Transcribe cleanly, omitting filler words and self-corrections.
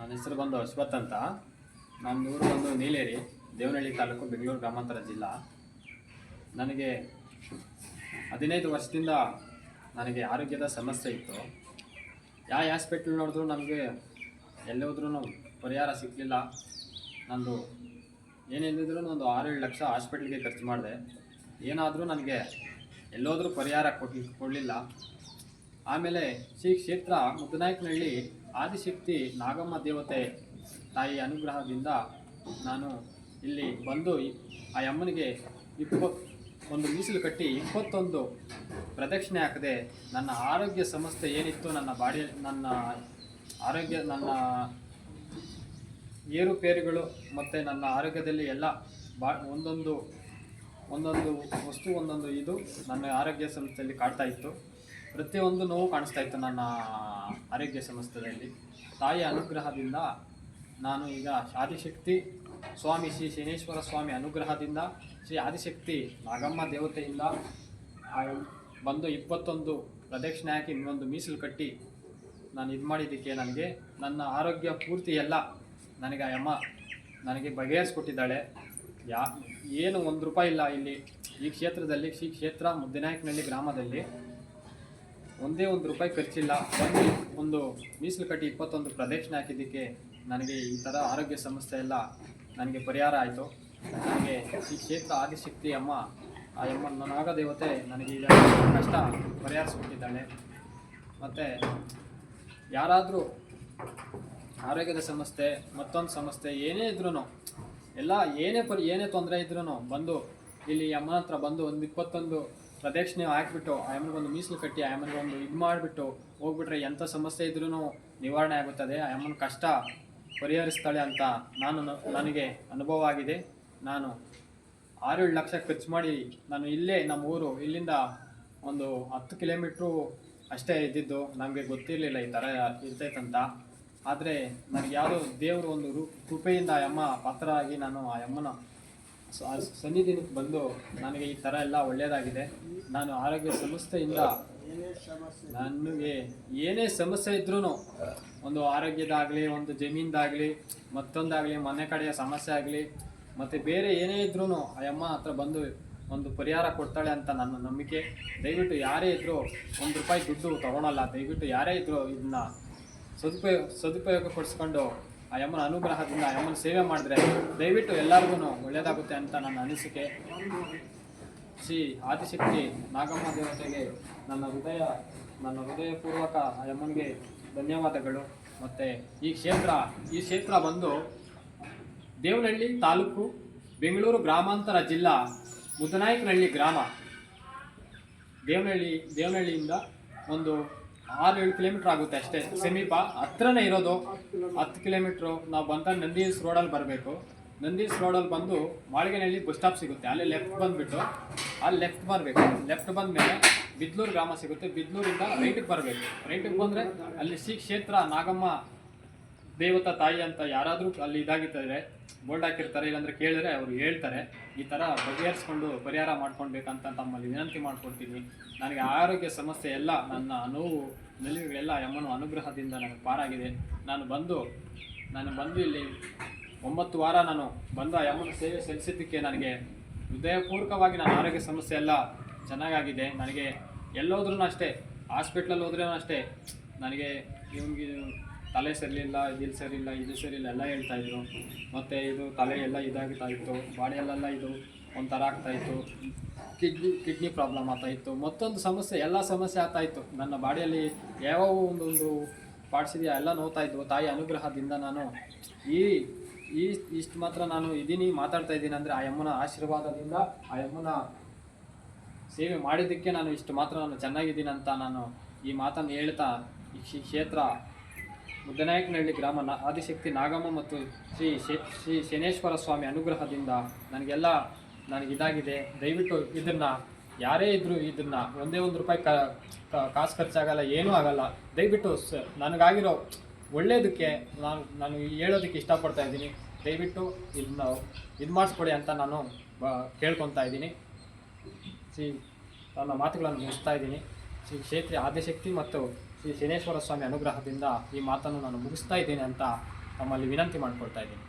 ನನ್ನ ಹೆಸರು ಬಂದು ಅಶ್ವಥ್ ಅಂತ. ನನ್ನ ಊರು ಬಂದು ನೀಲೇರಿ, ದೇವನಹಳ್ಳಿ ತಾಲೂಕು, ಬೆಂಗಳೂರು ಗ್ರಾಮಾಂತರ ಜಿಲ್ಲಾ. ನನಗೆ 15 ವರ್ಷದಿಂದ ನನಗೆ ಆರೋಗ್ಯದ ಸಮಸ್ಯೆ ಇತ್ತು. ಯಾವ ಹಾಸ್ಪಿಟ್ಲ್ ನೋಡಿದ್ರು ನನಗೆ ಎಲ್ಲೋದ್ರೂ ಪರಿಹಾರ ಸಿಗಲಿಲ್ಲ. ನಂದು ಏನೇನಿದ್ರು ಒಂದು 6-7 ಲಕ್ಷ ಹಾಸ್ಪಿಟ್ಲಿಗೆ ಖರ್ಚು ಮಾಡಿದೆ. ಏನಾದರೂ ನನಗೆ ಎಲ್ಲೋದ್ರೂ ಪರಿಹಾರ ಕೊಡಲಿಲ್ಲ. ಆಮೇಲೆ ಶ್ರೀ ಕ್ಷೇತ್ರ ಮುದ್ದನಾಯಕನಹಳ್ಳಿ ಆದಿಶಕ್ತಿ ನಾಗಮ್ಮ ದೇವತೆ ತಾಯಿ ಅನುಗ್ರಹದಿಂದ ನಾನು ಇಲ್ಲಿ ಬಂದು ಆ ಅಮ್ಮನಿಗೆ 21 ಮೀಸಲು ಕಟ್ಟಿ 21 ಪ್ರದಕ್ಷಿಣೆ ಹಾಕದೆ ನನ್ನ ಆರೋಗ್ಯ ಸಮಸ್ಯೆ ಏನಿತ್ತು, ನನ್ನ ಆರೋಗ್ಯ, ನನ್ನ ಏರುಪೇರುಗಳು ಮತ್ತು ನನ್ನ ಆರೋಗ್ಯದಲ್ಲಿ ಎಲ್ಲ ಒಂದೊಂದು ವಸ್ತು ಇದು ನನ್ನ ಆರೋಗ್ಯ ಸಮಸ್ಯೆಯಲ್ಲಿ ಕಾಡ್ತಾ ಇತ್ತು. ಪ್ರತಿಯೊಂದು ನೋವು ಕಾಣಿಸ್ತಾ ಇತ್ತು ನನ್ನ ಆರೋಗ್ಯ ಸಮಸ್ಯೆಯಲ್ಲಿ. ತಾಯಿಯ ಅನುಗ್ರಹದಿಂದ ನಾನು ಈಗ ಆದಿಶಕ್ತಿ ಸ್ವಾಮಿ ಶ್ರೀ ಶನೇಶ್ವರ ಸ್ವಾಮಿ ಅನುಗ್ರಹದಿಂದ, ಶ್ರೀ ಆದಿಶಕ್ತಿ ನಾಗಮ್ಮ ದೇವತೆಯಿಂದ ಬಂದು 21 ಪ್ರದಕ್ಷಿಣೆ ಹಾಕಿ ಇನ್ನೊಂದು ಮೀಸಲು ಕಟ್ಟಿ ನಾನು ಇದು ಮಾಡಿದ್ದಕ್ಕೆ ನನಗೆ ನನ್ನ ಆರೋಗ್ಯ ಪೂರ್ತಿ ಎಲ್ಲ ನನಗೆ ಅಮ್ಮ ನನಗೆ ಬಗೆಹರಿಸ್ಕೊಟ್ಟಿದ್ದಾಳೆ. ಏನು ₹1 ಇಲ್ಲ ಇಲ್ಲಿ ಈ ಕ್ಷೇತ್ರದಲ್ಲಿ. ಶ್ರೀ ಕ್ಷೇತ್ರ ಮುದ್ದನಾಯಕನಹಳ್ಳಿ ಗ್ರಾಮದಲ್ಲಿ ಒಂದೇ ₹1 ಖರ್ಚಿಲ್ಲ. ಒಂದು ಮೀಸಲು ಕಟ್ಟಿ 21 ಪ್ರದಕ್ಷಿಣೆ ಹಾಕಿದ್ದಕ್ಕೆ ನನಗೆ ಈ ಥರ ಆರೋಗ್ಯ ಸಮಸ್ಯೆ ಎಲ್ಲ ನನಗೆ ಪರಿಹಾರ ಆಯಿತು. ನನಗೆ ಈ ಕ್ಷೇತ್ರ ಆದಿಶಕ್ತಿ ಅಮ್ಮ, ಆ ಅಮ್ಮ ನಾಗದೇವತೆ ನನಗೆ ಈಗ ಕಷ್ಟ ಪರಿಹರಿಸ್ಕೊಟ್ಟಿದ್ದಾಳೆ. ಮತ್ತು ಯಾರಾದರೂ ಆರೋಗ್ಯದ ಸಮಸ್ಯೆ, ಮತ್ತೊಂದು ಸಮಸ್ಯೆ ಏನೇ ಇದ್ರೂ ಎಲ್ಲ ಏನೇ ತೊಂದರೆ ಇದ್ರೂ ಬಂದು ಇಲ್ಲಿ ಅಮ್ಮನ ಹತ್ರ ಬಂದು ಒಂದು 21 ಪ್ರದಕ್ಷಿಣೆ ಹಾಕಿಬಿಟ್ಟು ಆ ಅಮ್ಮನಿಗೊಂದು ಮೀಸಲು ಕಟ್ಟಿ ಆ ಅಮ್ಮನಿಗೊಂದು ಇದು ಮಾಡಿಬಿಟ್ಟು ಹೋಗ್ಬಿಟ್ರೆ ಎಂಥ ಸಮಸ್ಯೆ ಇದ್ರೂ ನಿವಾರಣೆ ಆಗುತ್ತದೆ. ಆ ಅಮ್ಮನ ಕಷ್ಟ ಪರಿಹರಿಸ್ತಾಳೆ ಅಂತ ನನಗೆ ಅನುಭವ ಆಗಿದೆ. ನಾನು 6-7 ಲಕ್ಷ ಖರ್ಚು ಮಾಡಿ ನಾನು ಇಲ್ಲೇ ನಮ್ಮ ಊರು ಇಲ್ಲಿಂದ ಒಂದು 10 ಕಿಲೋಮೀಟ್ರು ಅಷ್ಟೇ ಇದ್ದಿದ್ದು. ನಮಗೆ ಗೊತ್ತಿರಲಿಲ್ಲ ಈ ಥರ ಇರ್ತೈತಂತ. ಆದರೆ ನನಗೆ ಯಾವುದೋ ದೇವರು ಒಂದು ಕೃಪೆಯಿಂದ ಆ ಅಮ್ಮ ಪಾತ್ರ ಆಗಿ ನಾನು ಆ ಅಮ್ಮನ ಸನ್ನಿಧಿಗೆ ಬಂದು ನನಗೆ ಈ ಥರ ಎಲ್ಲ ಒಳ್ಳೆಯದಾಗಿದೆ. ನಾನು ಆರೋಗ್ಯ ಸಮಸ್ಯೆಯಿಂದ ನನಗೆ ಏನೇ ಸಮಸ್ಯೆ ಇದ್ರೂ, ಒಂದು ಆರೋಗ್ಯದಾಗಲಿ, ಒಂದು ಜಮೀನ್ದಾಗಲಿ, ಮತ್ತೊಂದಾಗಲಿ, ಮನೆ ಕಡೆಯ ಸಮಸ್ಯೆ ಆಗಲಿ, ಮತ್ತು ಬೇರೆ ಏನೇ ಇದ್ರೂ ಆ ಅಮ್ಮ ಹತ್ರ ಬಂದು ಒಂದು ಪರಿಹಾರ ಕೊಡ್ತಾಳೆ ಅಂತ ನನ್ನ ನಂಬಿಕೆ. ದಯವಿಟ್ಟು ಯಾರೇ ಇದ್ದರೂ ₹1 ದುಡ್ಡು ತೊಗೊಳಲ್ಲ. ದಯವಿಟ್ಟು ಯಾರೇ ಇದ್ದರೂ ಇದನ್ನ ಸದುಪಯೋಗ ಪಡಿಸ್ಕೊಂಡು ಆ ಅಮ್ಮನ ಅನುಗ್ರಹದಿಂದ ಆ ಅಮ್ಮನ ಸೇವೆ ಮಾಡಿದ್ರೆ ದಯವಿಟ್ಟು ಎಲ್ಲರಿಗೂ ಒಳ್ಳೆಯದಾಗುತ್ತೆ ಅಂತ ನನ್ನ ಅನಿಸಿಕೆ. ಶ್ರೀ ಆದಿಶಕ್ತಿ ನಾಗಮ್ಮ ದೇವತೆಗೆ ನನ್ನ ಹೃದಯಪೂರ್ವಕ ಆ ಅಮ್ಮನಿಗೆ ಧನ್ಯವಾದಗಳು. ಮತ್ತು ಈ ಕ್ಷೇತ್ರ ಬಂದು ದೇವನಹಳ್ಳಿ ತಾಲೂಕು, ಬೆಂಗಳೂರು ಗ್ರಾಮಾಂತರ ಜಿಲ್ಲಾ, ಮುದ್ದನಾಯಕನಹಳ್ಳಿ ಗ್ರಾಮ. ದೇವನಹಳ್ಳಿಯಿಂದ ಒಂದು 6-7 ಕಿಲೋಮೀಟ್ರ್ ಆಗುತ್ತೆ ಅಷ್ಟೇ, ಸಮೀಪ ಹತ್ರನೇ ಇರೋದು. 10 ಕಿಲೋಮೀಟ್ರು ನಾವು ಬಂದ ನಂದಿ ಹಿಲ್ಸ್ ರೋಡಲ್ಲಿ ಬರಬೇಕು. ನಂದಿ ಹಿಲ್ಸ್ ರೋಡಲ್ಲಿ ಬಂದು ಮಾಳಿಗೆನಹಳ್ಳಿ ಬಸ್ ಸ್ಟಾಪ್ ಸಿಗುತ್ತೆ, ಅಲ್ಲಿ ಲೆಫ್ಟ್ ಬಂದುಬಿಟ್ಟು ಅಲ್ಲಿ ಲೆಫ್ಟ್ ಬರಬೇಕು. ಲೆಫ್ಟ್ ಬಂದ ಮೇಲೆ ಬಿದ್ಲೂರು ಗ್ರಾಮ ಸಿಗುತ್ತೆ. ಬಿದ್ಲೂರಿಂದ ರೈಟಿಗೆ ಬರಬೇಕು. ರೈಟಿಗೆ ಬಂದರೆ ಅಲ್ಲಿ ಶ್ರೀ ಕ್ಷೇತ್ರ ನಾಗಮ್ಮ ದೇವತಾ ತಾಯಿ ಅಂತ ಯಾರಾದರೂ ಅಲ್ಲಿ ಇದಾಗಿರ್ತಾರೆ, ಬೋರ್ಡ್ ಹಾಕಿರ್ತಾರೆ, ಇಲ್ಲಾಂದರೆ ಕೇಳಿದ್ರೆ ಅವರು ಹೇಳ್ತಾರೆ. ಈ ಥರ ಬಗೆಹರಿಸ್ಕೊಂಡು ಪರಿಹಾರ ಮಾಡ್ಕೊಳ್ಬೇಕಂತ ತಮ್ಮಲ್ಲಿ ವಿನಂತಿ ಮಾಡ್ಕೊಳ್ತೀನಿ. ನನಗೆ ಆರೋಗ್ಯ ಸಮಸ್ಯೆ ಎಲ್ಲ, ನನ್ನ ನೋವು ನಲಿವುಗಳೆಲ್ಲ ಅಮ್ಮನ ಅನುಗ್ರಹದಿಂದ ನನಗೆ ಪಾರಾಗಿದೆ. ನಾನು ಬಂದು ಇಲ್ಲಿ 9 ವಾರ ನಾನು ಬಂದು ಆ ಅಮ್ಮನ ಸೇವೆ ಸಲ್ಲಿಸಿದ್ದಕ್ಕೆ ನನಗೆ ಹೃದಯಪೂರ್ವಕವಾಗಿ ನನ್ನ ಆರೋಗ್ಯ ಸಮಸ್ಯೆ ಎಲ್ಲ ಚೆನ್ನಾಗಾಗಿದೆ. ನನಗೆ ಎಲ್ಲೋದ್ರೂ ಅಷ್ಟೇ, ಹಾಸ್ಪಿಟ್ಲಲ್ಲಿ ಹೋದ್ರೂ ಅಷ್ಟೇ, ನನಗೆ ಇವನಿಗೆ ತಲೆ ಸರಿಯಿಲ್ಲ, ಇದು ಸರಿಯಿಲ್ಲ ಎಲ್ಲ ಹೇಳ್ತಾಯಿದ್ರು. ಮತ್ತು ಇದು ತಲೆ ಎಲ್ಲ ಇದಾಗ್ತಾ ಇತ್ತು, ಬಾಡಿಯಲ್ಲೆಲ್ಲ ಇದು ಒಂಥರ ಆಗ್ತಾಯಿತ್ತು, ಕಿಡ್ನಿ ಪ್ರಾಬ್ಲಮ್ ಆಗ್ತಾಯಿತ್ತು, ಮತ್ತೊಂದು ಸಮಸ್ಯೆ, ಎಲ್ಲ ಸಮಸ್ಯೆ ಆಗ್ತಾಯಿತ್ತು. ನನ್ನ ಬಾಡಿಯಲ್ಲಿ ಯಾವ ಒಂದೊಂದು ಪಾರ್ಟ್ಸ್ ಇದೆಯಾ ಎಲ್ಲ ನೋವ್ತಾಯಿದ್ವು. ತಾಯಿ ಅನುಗ್ರಹದಿಂದ ನಾನು ಇಷ್ಟು ಮಾತ್ರ ನಾನು ಮಾತಾಡ್ತಾ ಇದ್ದೀನಿ ಅಂದರೆ ಆ ಅಮ್ಮನ ಆಶೀರ್ವಾದದಿಂದ, ಆ ಅಮ್ಮನ ಸೇವೆ ಮಾಡಿದ್ದಕ್ಕೆ ನಾನು ಇಷ್ಟು ಮಾತ್ರ ನಾನು ಚೆನ್ನಾಗಿದ್ದೀನಿ ಅಂತ ನಾನು ಈ ಮಾತನ್ನು ಹೇಳ್ತಾ, ಈ ಕ್ಷೇತ್ರ ಮುದ್ದನಾಯಕನಹಳ್ಳಿ ಗ್ರಾಮ ಆದಿಶಕ್ತಿ ನಾಗಮ್ಮ ಮತ್ತು ಶ್ರೀ ಶನೇಶ್ವರ ಸ್ವಾಮಿ ಅನುಗ್ರಹದಿಂದ ನನಗಿದಾಗಿದೆ. ದಯವಿಟ್ಟು ಇದನ್ನು ಯಾರೇ ಇದ್ದರೂ ಇದನ್ನು ಒಂದೇ ₹1 ಕಾಸು ಖರ್ಚಾಗಲ್ಲ, ಏನೂ ಆಗಲ್ಲ. ದಯವಿಟ್ಟು ನನಗಾಗಿರೋ ಒಳ್ಳೆಯದಕ್ಕೆ ನಾನು ಹೇಳೋದಕ್ಕೆ ಇಷ್ಟಪಡ್ತಾ ಇದ್ದೀನಿ. ದಯವಿಟ್ಟು ಇದನ್ನು ಇದು ಮಾಡಿಸ್ಕೊಡಿ ಅಂತ ನಾನು ಕೇಳ್ಕೊತಾ ಇದ್ದೀನಿ. ನನ್ನ ಮಾತುಗಳನ್ನು ಮುಗಿಸ್ತಾ ಇದ್ದೀನಿ. ಶ್ರೀ ಕ್ಷೇತ್ರ ಆದಿಶಕ್ತಿ ಮತ್ತು ಶ್ರೀ ಶನೇಶ್ವರ ಸ್ವಾಮಿ ಅನುಗ್ರಹದಿಂದ ಈ ಮಾತನ್ನು ನಾನು ಮುಗಿಸ್ತಾ ಇದ್ದೀನಿ ಅಂತ ತಮ್ಮಲ್ಲಿ ವಿನಂತಿ ಮಾಡ್ಕೊಳ್ತಾ ಇದ್ದೀನಿ.